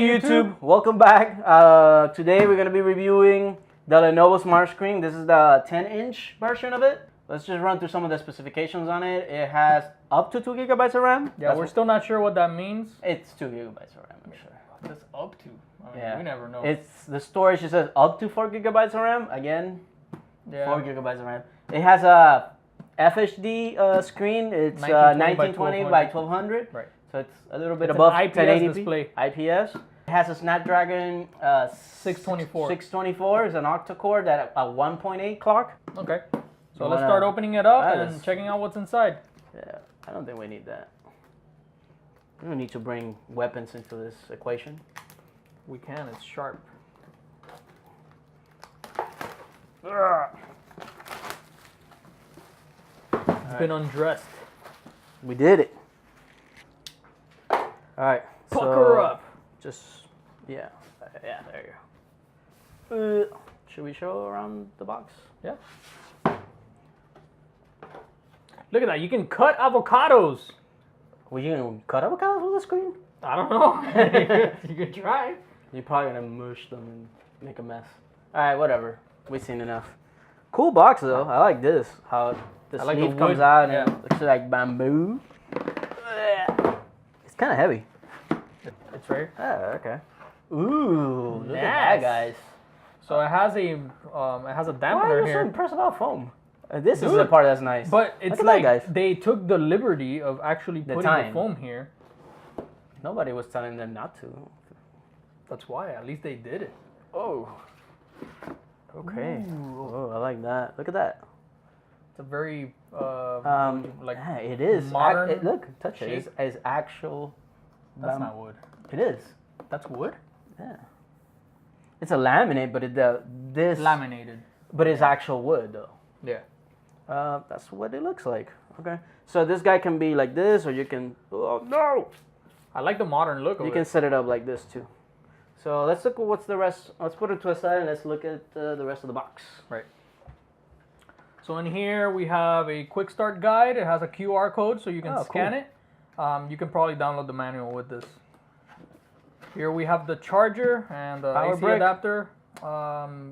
YouTube, welcome back. Today we're going to be reviewing the Lenovo Smart Screen. This is the 10-inch version of it. Let's just run through some of the specifications on it. It has up to 2 gigabytes of RAM. Yeah, we're still not sure what that means. It's 2 gigabytes of RAM, I'm sure. What's up to? I mean, Yeah, we never know. It's the storage. It says up to 4 gigabytes of RAM. Again, yeah. 4 gigabytes of RAM. It has a FHD screen. It's 1920 by 1200. Right. So it's a little bit above an IPS 1080p display. IPS. It has a Snapdragon 624. 624 is an octa-core that a 1.8 clock. Okay. So let's start opening it up and checking out what's inside. Yeah, I don't think we need that. We don't need to bring weapons into this equation. We can. It's sharp. It's been undressed. We did it. All right. Pucker up. Just yeah, there you go. Should we show around the box? Yeah. Look at that. You can cut avocados. Were you gonna cut avocados with the screen? I don't know. You could try. You're probably gonna mush them and make a mess. All right, whatever. We've seen enough. Cool box though. I like this. How the sleeve comes out and it looks like bamboo. It's kind of heavy. It's right. Oh, okay. Ooh, look at that, guys. So it has a dampener Why are you here. so impressed about foam? This is the part that's nice. But it's look like that, guys. They took the liberty of actually putting the foam here. Nobody was telling them not to. That's why. At least they did it. Oh. Okay. Oh, I like that. Look at that. It's a very like yeah, it is modern. look, touch it. It's actual. That's not wood. It is. That's wood. Yeah. It's a laminate, but this laminated. But it's actual wood though. Yeah. That's what it looks like. Okay. So this guy can be like this, or you can. Oh no! I like the modern look of it. You can set it up like this too. So let's look at what's the rest. Let's put it to a side and let's look at the rest of the box. Right. So in here we have a quick start guide. It has a QR code so you can scan it. You can probably download the manual with this. Here we have the charger and the AC adapter.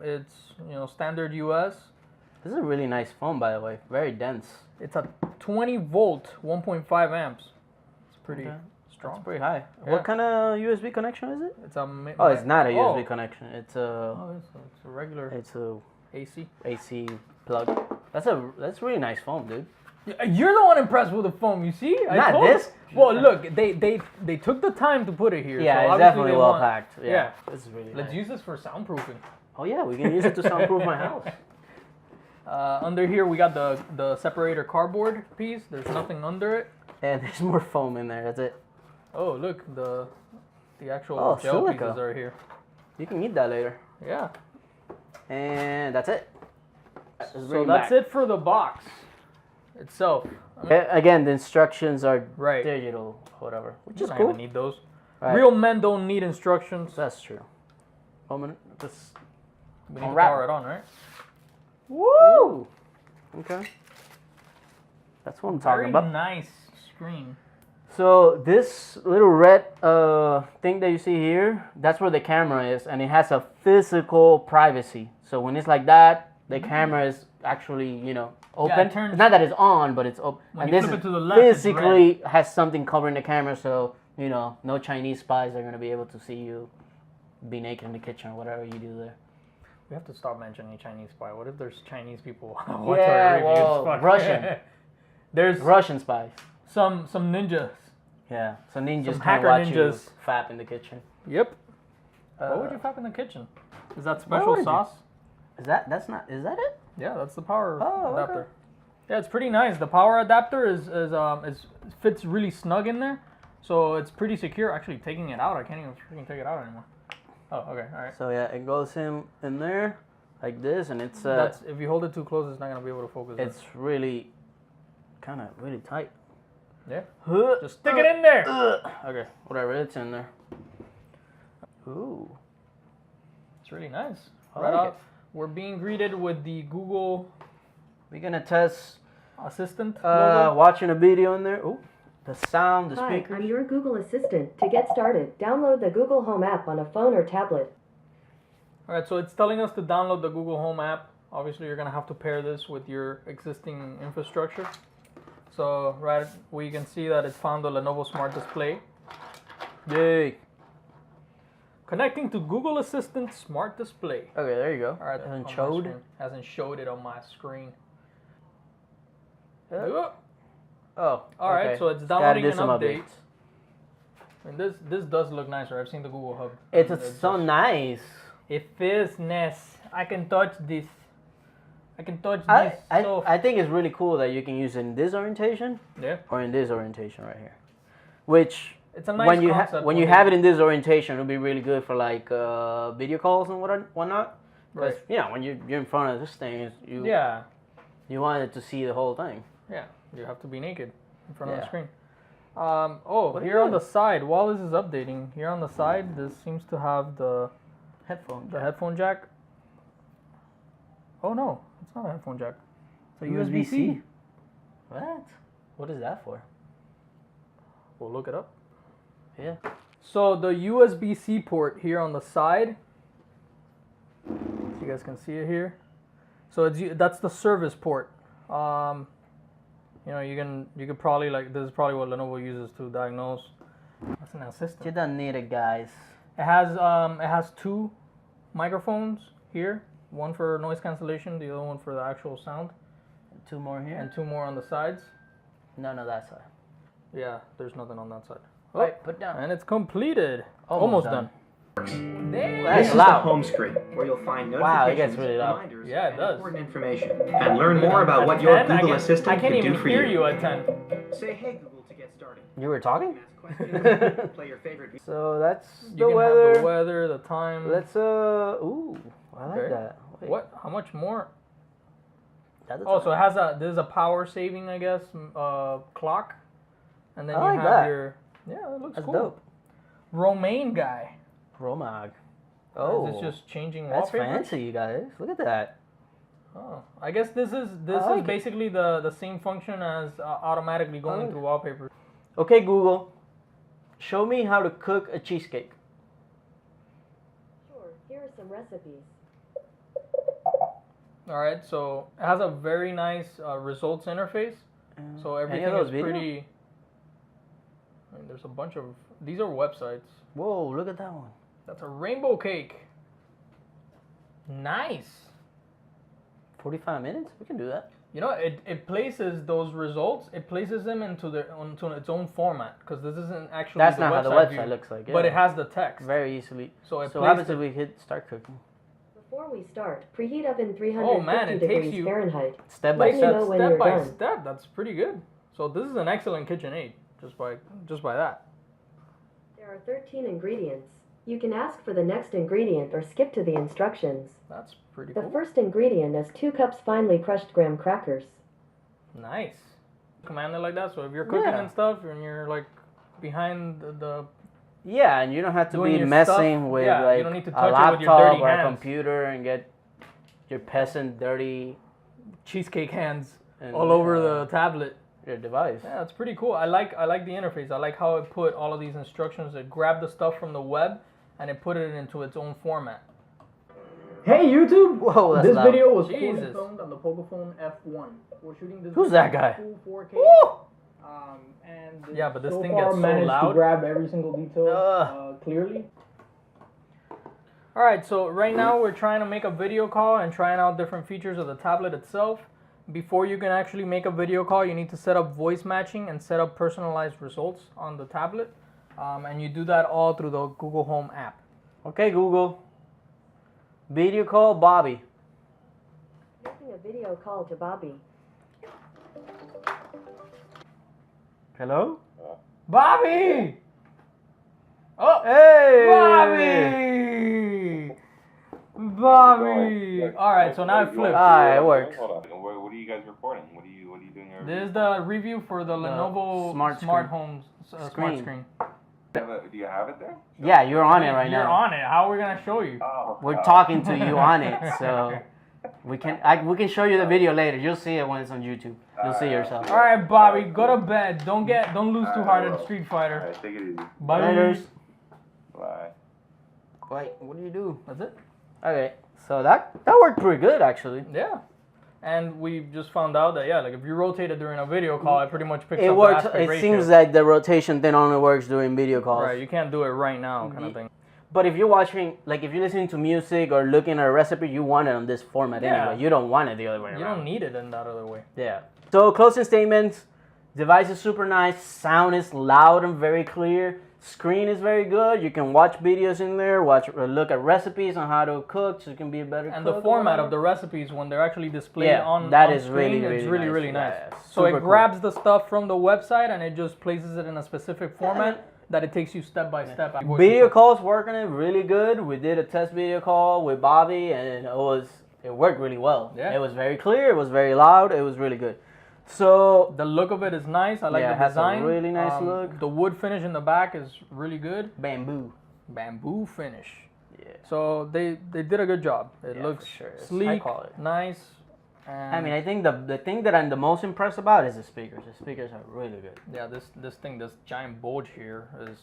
It's standard US. This is a really nice foam, by the way. Very dense. It's a 20 volt, 1.5 amps. It's pretty strong. It's pretty high. Yeah. What kind of USB connection is it? It's a. Oh, it's not a USB connection. It's a. Oh, it's a regular. It's a AC plug. That's really nice foam, dude. You're the one impressed with the foam. You see? Not this. Well, look, they took the time to put it here. Yeah, so it's definitely well packed. Yeah. This is really. Let's use this for soundproofing. Oh yeah, we can use it to soundproof my house. Under here we got the separator cardboard piece. There's nothing under it. And there's more foam in there. That's it. Oh look, the actual gel pieces are here. You can eat that later. Yeah. And that's it. So that's it for the box itself. Again, the instructions are right. digital, whatever, which is cool. cool. Don't need those. Right. Real men don't need instructions. That's true. We need to power it on, right? Woo! Okay. That's what I'm talking about. Very nice screen. So this little red thing that you see here, that's where the camera is, and it has a physical privacy. So when it's like that, the camera is actually, open. Yeah, it's not that it's on, but it's open. When and you this flip it to the left, physically has something covering the camera, so no Chinese spies are gonna be able to see you be naked in the kitchen or whatever you do there. We have to stop mentioning Chinese spy. What if there's Chinese people watch our reviews? Well, Russian. There's Russian spies. Some ninjas. Yeah, some ninjas some can watch you fap in the kitchen. Yep. What would you fap in the kitchen? Is that special sauce? Is that it? Yeah, that's the power adapter. Okay. Yeah, it's pretty nice. The power adapter is fits really snug in there, so it's pretty secure. Actually, taking it out, I can't even freaking take it out anymore. Oh, okay, all right. So yeah, it goes in there like this, and it's if you hold it too close, it's not gonna be able to focus. It's really kind of really tight. Yeah. Just stick it in there. Okay, whatever, it's in there. Ooh, it's really nice. I like it. We're being greeted with the Google. We're gonna test Assistant logo. Watching a video in there. Ooh, The sound, the Hi, speakers. I'm your Google Assistant. To get started, download the Google Home app on a phone or tablet. Alright, so it's telling us to download the Google Home app. Obviously, you're going to have to pair this with your existing infrastructure. So, right, we can see that it found the Lenovo Smart Display. Yay. Connecting to Google Assistant Smart Display. Okay, there you go. Alright, hasn't showed it on my screen. Oh. Alright, okay. so it's Gotta downloading do an some update. updates. And this does look nicer. I've seen the Google Hub. It's so nice. It feels nice. I can touch this. I can touch this. I think it's really cool that you can use it in this orientation. Yeah. Or in this orientation right here. Which it's a nice when you concept. when you have it in this orientation, it'll be really good for like video calls and whatnot. Because Right. when you're in front of this thing, you wanted to see the whole thing. Yeah, you have to be naked in front of the Yeah. screen. What Here on is the side, while this is updating, here on the side, this seems to have the headphone jack. Oh no, it's not a headphone jack. It's a USB-C. What? What is that for? We'll look it up. Yeah. So the USB-C port here on the side, so you guys can see it here. So that's the service port. You could probably this is probably what Lenovo uses to diagnose. That's an assistant. You don't need it, guys. It has two microphones here, one for noise cancellation, the other one for the actual sound. Two more here. And two more on the sides. None of that side. Yeah, there's nothing on that side. Right, put down. And it's completed. Almost done. Damn. This That's is loud. the home screen, where you'll find Wow, it gets notifications, really loud. reminders, Yeah, it and does. important information, and learn more about what your Google Assistant I can't can do even for hear you. you at 10. Say hey Google to get started. You were talking? Ask questions, play your favorite. So that's You the can weather. have the weather, the time. Let's ooh, I like Okay. that. Wait, What? How much more? that's Oh, so it has there's a power saving, I guess, clock, and then I you like have that. your it looks that's cool. dope. Romaine guy. Romag. Oh, Oh, is this just changing that's wallpaper? fancy, you guys. Look at that. Oh, I guess this is like it. basically the same function as automatically going like through wallpaper. Okay, Google, show me how to cook a cheesecake. Sure, here are some recipes. All right, so it has a very nice results interface. So everything those is video? pretty. I mean, there's a bunch of these are websites. Whoa, look at that one. That's a rainbow cake. Nice. 45 minutes? We can do that. You know, it places those results. It places them into its own format because this isn't actually That's the not website how the website view, looks like. but yeah. it has the text. Very easily. So it So what plays happens if we hit start cooking? Before we start, preheat oven 350 Oh, man, it takes degrees you Fahrenheit. Step by Let me step. know when Step you're by done. step. That's pretty good. So this is an excellent KitchenAid just by that. There are 13 ingredients. You can ask for the next ingredient or skip to the instructions. That's pretty The cool. first ingredient is 2 cups finely crushed graham crackers. Nice. Command it like that. So if you're cooking Yeah. and stuff, and you're like behind the Yeah, and you don't have to Doing be your messing stuff. with Yeah, you like don't need to a touch it laptop with your dirty or a hands. computer and get your peasant dirty cheesecake hands and, all over the tablet. your device. Yeah, it's pretty cool. I like the interface. I like how it put all of these instructions. It grabbed the stuff from the web and it put it into its own format. Hey YouTube! Whoa, that's This loud. video was fully Jesus. filmed on the Pocophone F1. We're shooting this. Who's video that guy? in full 4K. Woo! And Yeah, but this so thing far gets so managed loud. to grab every single detail clearly. All right, so right now we're trying to make a video call and trying out different features of the tablet itself. Before you can actually make a video call, you need to set up voice matching and set up personalized results on the tablet. And you do that all through the Google Home app. Okay, Google. Video call Bobby. Making a video call to Bobby. Hello? Bobby! Oh! Hey! Bobby! Alright, so now it flips. It works. Hold on. What are you guys reporting? What are you doing? This is the review for the Lenovo Smart Home Smart Screen. Screen. Do you have it there? Yeah, you're on it right You're now. on it. How are we going to show you? Oh, We're talking to you on it, so We can show you the video later. You'll see it when it's on YouTube. You'll see yourself. All right, Bobby, go to bed. Don't lose too hard at Street Fighter. Alright, take it easy. Bye. Laters. Bye. Wait, what do you do? That's it. Okay, so that worked pretty good actually. Yeah. And we just found out that like if you rotate it during a video call, it pretty much picks up It the works. aspect It ratio. seems like the rotation thing only works during video calls. Right, you can't do it right now, kind of thing. But if you're watching, like if you're listening to music or looking at a recipe, you want it on this format anyway. You don't want it the other way around. You don't need it in that other way. Yeah. So closing statements. Device is super nice. Sound is loud and very clear. Screen is very good. You can watch videos in there. Look at recipes on how to cook, so you can be a better cook. And the format of the recipes when they're actually displayed on that on is screen, really, it's really really nice. Yeah, So it super cool. grabs the stuff from the website and it just places it in a specific format that it takes you step by step. Video calls working it really good. We did a test video call with Bobby, and it worked really well. Yeah. It was very clear. It was very loud. It was really good. So The look of it is nice. I like Yeah, the it has a design. really nice look. The wood finish in the back is really good. bamboo. Finish. Yeah. So they did a good job. It Yeah, looks for sure. It's high sleek, quality. nice. And I mean, I think the thing that I'm the most impressed about is the speakers. The speakers are really good. yeah, this giant bulge here is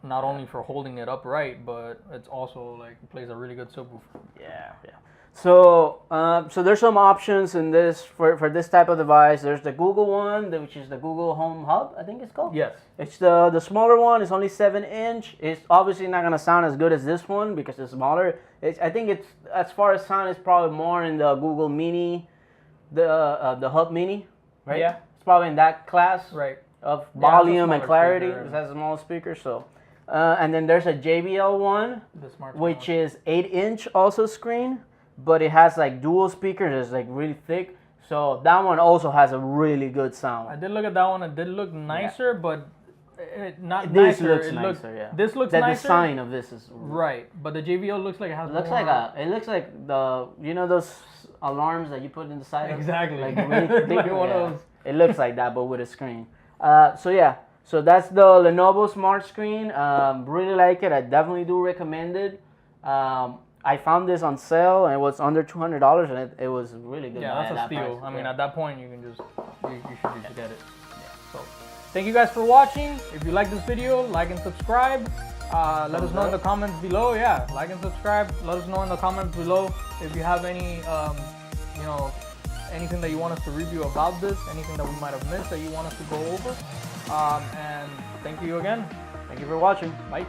not only for holding it upright, but it's also like plays a really good subwoofer. Yeah. So there's some options in this for this type of device. There's the Google one, which is the Google Home Hub, I think it's called. Yes. It's the smaller one. It's only 7-inch. It's obviously not gonna sound as good as this one because it's smaller. I think it's as far as sound, it's probably more in the Google Mini, the Hub Mini, right? Yeah. It's probably in that class Right. of Yeah, it's a volume and smaller clarity. speaker. It has a small speaker, so. And then there's a JBL one, The smart which is 8-inch also screen, but it has like dual speakers. It's like really thick. So that one also has a really good I sound. did look at that one. It did look nicer, but not This nicer. looks it nicer, looked, yeah. This looks The nicer. design of this is Right, but the JBL looks like it has It looks more. like the those alarms that you put in the side. Exactly. Like really thick. Like one of Yeah. those. It looks like that, but with a screen. So that's the Lenovo Smart Screen. Really like it. I definitely do recommend it. I found this on sale and it was under $200, and it was really good. Yeah, buy that's at a that steal. price. I mean, Yeah. at that point, you can just you should just get it. So, thank you guys for watching. If you like this video, like and subscribe. Let us know in the comments below. Yeah, like and subscribe. Let us know in the comments below if you have any, anything that you want us to review about this, anything that we might have missed that you want us to go over. And thank you again. Thank you for watching. Bye.